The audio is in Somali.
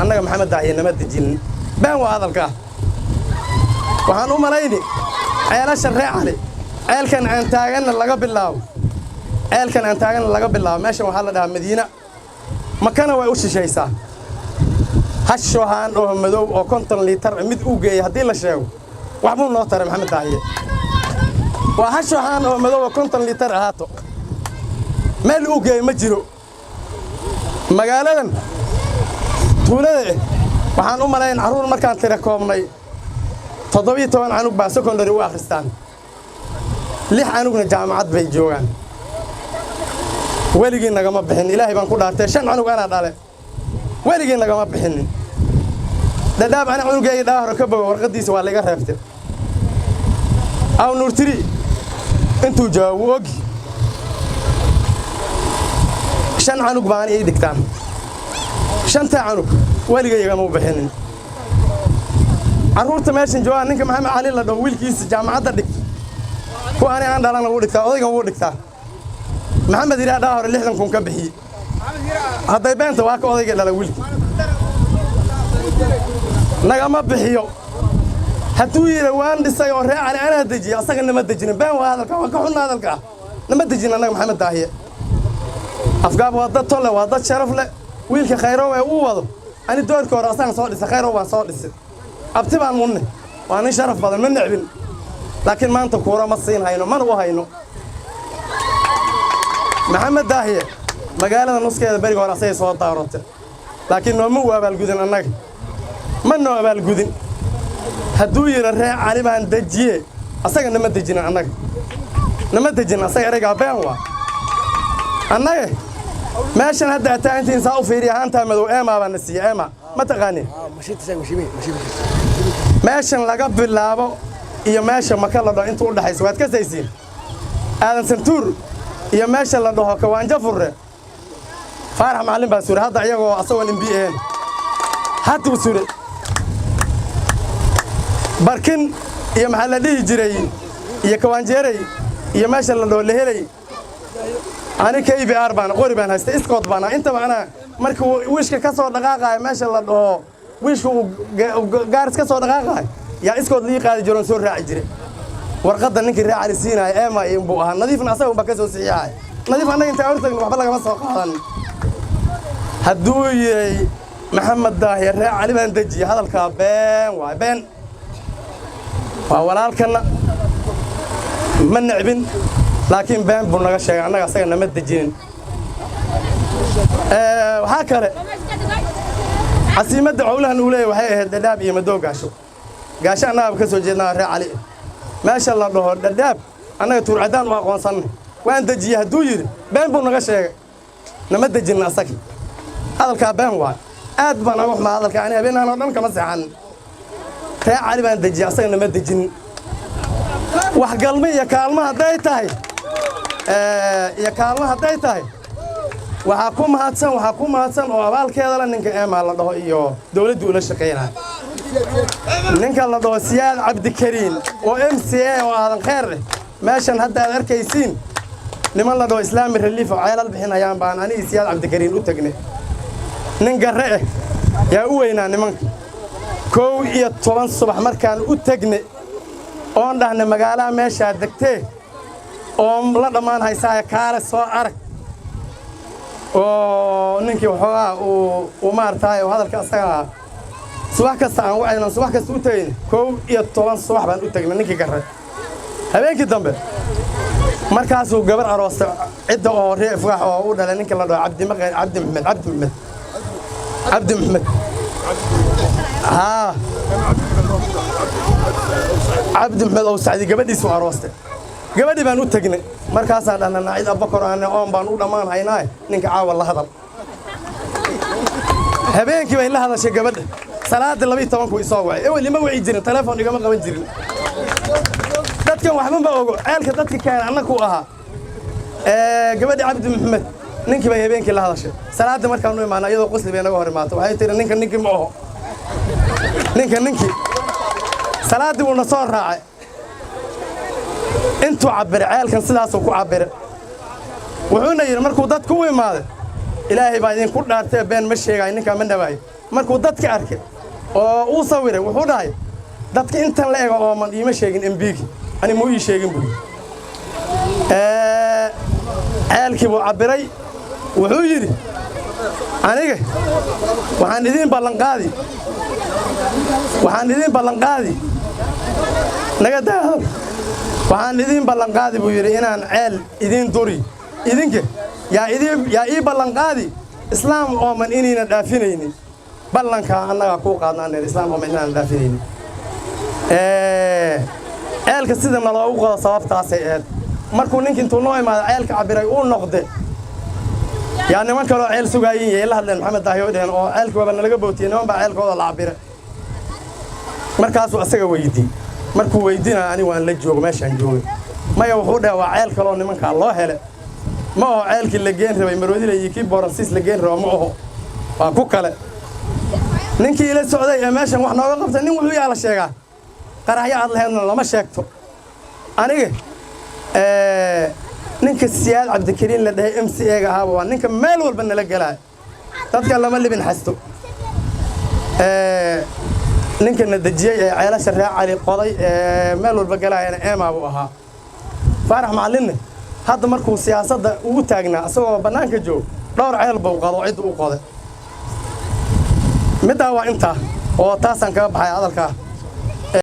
annaga maxamed daahiye nama dejin been waa hadalka waxaan u malayni ceelasha ree cali ceelkan aan taaganna laga bilaabo meeshan waxaa la dhahaa madiina makana way u shishaysaa hashohaan oo madow oo 50 liitar mid u geeyay haddii la sheego waxbuu noo taray maxamed daahiye waa hashohaan oo madow oo 50 liitar ahaato meel u geeyay ma jiro magaaladan tuulada waxaan u malayn caruur markaan tira koobnay 17 canug baa secondary u akhristaan 6 canugna jaamacad bay joogaan weligii nagama bixin ilaahay baan ku dhaartay 5 canug ana dhale weligii nagama bixin dadaab ana cunugay dhaahro ka bogo warqadiisa waa laga reebtay aw nuurtiri intuu jawaab 5 canug baan ay dhigtaan 5 canug weligii igama bixin caruurta meeshan joogan ninka maxamed cali la dhaw wiilkiisa jaamacadda dhig ku aan dhalana uu dhigtaa odaygan uu dhigtaa maxamed ila dhaahro 60 kun ka bixiyay hadday beenta waa ka odayga dhala wiilki nagama bixiyo hadduu yiri waan dhisay oo ree cali ana dejiyo asaga nama dejin been waa hadalka waa ka xun hadalka nama dejin annaga maxamed daahiye afgaab waa dad tolle waa dad sharaf leh wiilka khayro way u wado ani doorka hore asaga soo dhisay khayro waan soo dhisay abti baan munne waa nin sharaf badan ma nacbin laakiin maanta kuura ma siin hayno mana u hayno maxamed daahiye magaalada nuskeeda bariga hore asay soo daarootay laakiin nooma u abaalgudin annaga ma noo abaalgudin hadduu yiri ree cali baan dejiye asaga nama dejin annaga nama dejin asaga erayga been waa annaga meeshan hadda ataantiin saa u fiiriya haanta madow eema baan nasiye eema ma taqaani meeshan laga bilaabo iyo meesha maka la dhaho inta u dhaxayso waad ka saysiin aadan santuur iyo meesha la dhaho kawaanja furre faarax macallin baa suure hadda iyagoo asagoo NBA hadda u suure barkin iyo maxaa la dhihi jiray iyo kawaanjeeray iyo meesha la dhaho lehelay ani KBR baan qori baan haystay iskood baan inta baan markii wiishka ka soo dhaqaaqay meesha la dhaho wiishka gaaris ka soo dhaqaaqay yaa iskood lii qaadi jiroon soo raaci jiray warqadda ninkii raac ali siinay eema inbuu ahaa nadiifna asaga ba ka soo siixay nadiif anaga inta hortagno waxba laga soo qaadan hadduu yiri maxamed daahiye raac ali baan dejiye hadalka been waa walaalkana ma nacbin laakiin been buu naga sheegay annaga asaga nama dejin waxa kale عاصمة عولها نقولي وهي الدلاب يا مدو قاشو قاش أنا بكسر جنا رأي علي ما شاء الله ظهر الدلاب أنا تور عدان واقع صن وين تجيه دوير بين بنا قشة نمد جنا سكي هذا الكابين واحد أدبنا نروح مع هذا الكائن بين أنا ودم كم ساعة رأي علي بين تجيه أصلا نمد جن وحقلمي يا كالمة هدايتاي يا كالمة هدايتاي وحكومة هاتسن وعبال كذا لأنك إما الله ده إياه دولة دولة شقينا نك الله ده سياد عبد الكريم وMCA وهذا خير ماشان هذا غير كيسين لما الله ده إسلام الرليف وعيال البحين أيام بان أنا سياد عبد الكريم وتجني ننقرأ يا أوينا نمك كو يطلع الصبح مركان وتجني أون ده نمجالا ماشى دكتة لا ضمان هاي ساعة كارس وعرق وننكي وحواه ومارتاي وهذا الكاسة صباح كسان وعينا صباح كسوتين كوم يطلع الصباح بان أتجمع ننكي كره هبين كدام مركز وجبر عروس عدة أوريه فراح وأقول لأنك الله عبد مغني عبد محمد ها عبد محمد أو سعيد جبدي سو عروسته جبدي بان أتجمع مركز أنا نعيد أبكر أنا بان أقول أمان هيناي نك عاول الله هذا هبين كي بين هذا شيء جبدي صلاة اللي بيتوان كوي صاوع إيه اللي ما وعي جرين تلفون اللي ما قبل جرين dadkan waxba ma ogo ceelka dadka keen anagu aha gabadhi Cabdi Maxamed ninkii bay habeenkii la hadashay salaada markaan u imaanay iyadoo qosli bay naga hor imaato waxay tiri ninkii ma oho ninkii salaadii uu na soo raacay intuu cabir ceelkan sidaas uu ku cabir wuxuuna yiri markuu dadku u imaaday ilaahay baa idinku dhaartay been ma sheegay ninka ma dhawaay markuu dadka arkay oo uu sawiray wuxuu dhahay dadka intan la eego oo man iima sheegin MBgi ani muu ii sheegin buu ceelkii buu cabiray wuxuu yidhi aniga waxaan idin ballan qaadi naga daahab waxaan idin ballan qaadi buu yidhi inaan ceel idin duri idinka yaa ii ballan qaadi islaam oo man inayna dhaafinaynin ballanka annaga ku qaadnaan islaam oo man inayna dhaafinaynin ceelka sida naloogu qodo sababtaasay ahayd markuu ninka intuu noo imaado ceelka cabiray uu noqday yaa niman kaloo ceel sugaayeen yay la hadleen maxamed daahiyo dheen oo ceelka waba nalaga bootiyay niman baa ceelkooda la cabiray markaasuu asaga weydii markuu weydiina ani waan la joogo meeshaan joogay maya wuxuu dhahay waa ceel kaloo nimankaa loo hele ma oho ceelkii la geen rabay maroodila iyo kii booransiis la geen rabo ma oho waa ku kale ninkii ila socday ee meeshan wax nooga qabtay nin wuxuu yaa la sheegaa qaraxyo aad lahaydna lama sheegto aniga ninka siyaad cabdikariin la dhahay MCA-ga ahaaba waa ninka meel walba nala galaa dadka lama libin xasto ninka na dajiyay ee ceelasha reer cali qoday meel walba galaayana eema buu ahaa faarax macallinne hadda markuu siyaasadda ugu taagnaa asagoo bannaanka joog dhowr ceel buu qado cid uu qoday middaa waa intaa oo taasaan kaga baxay hadalkaa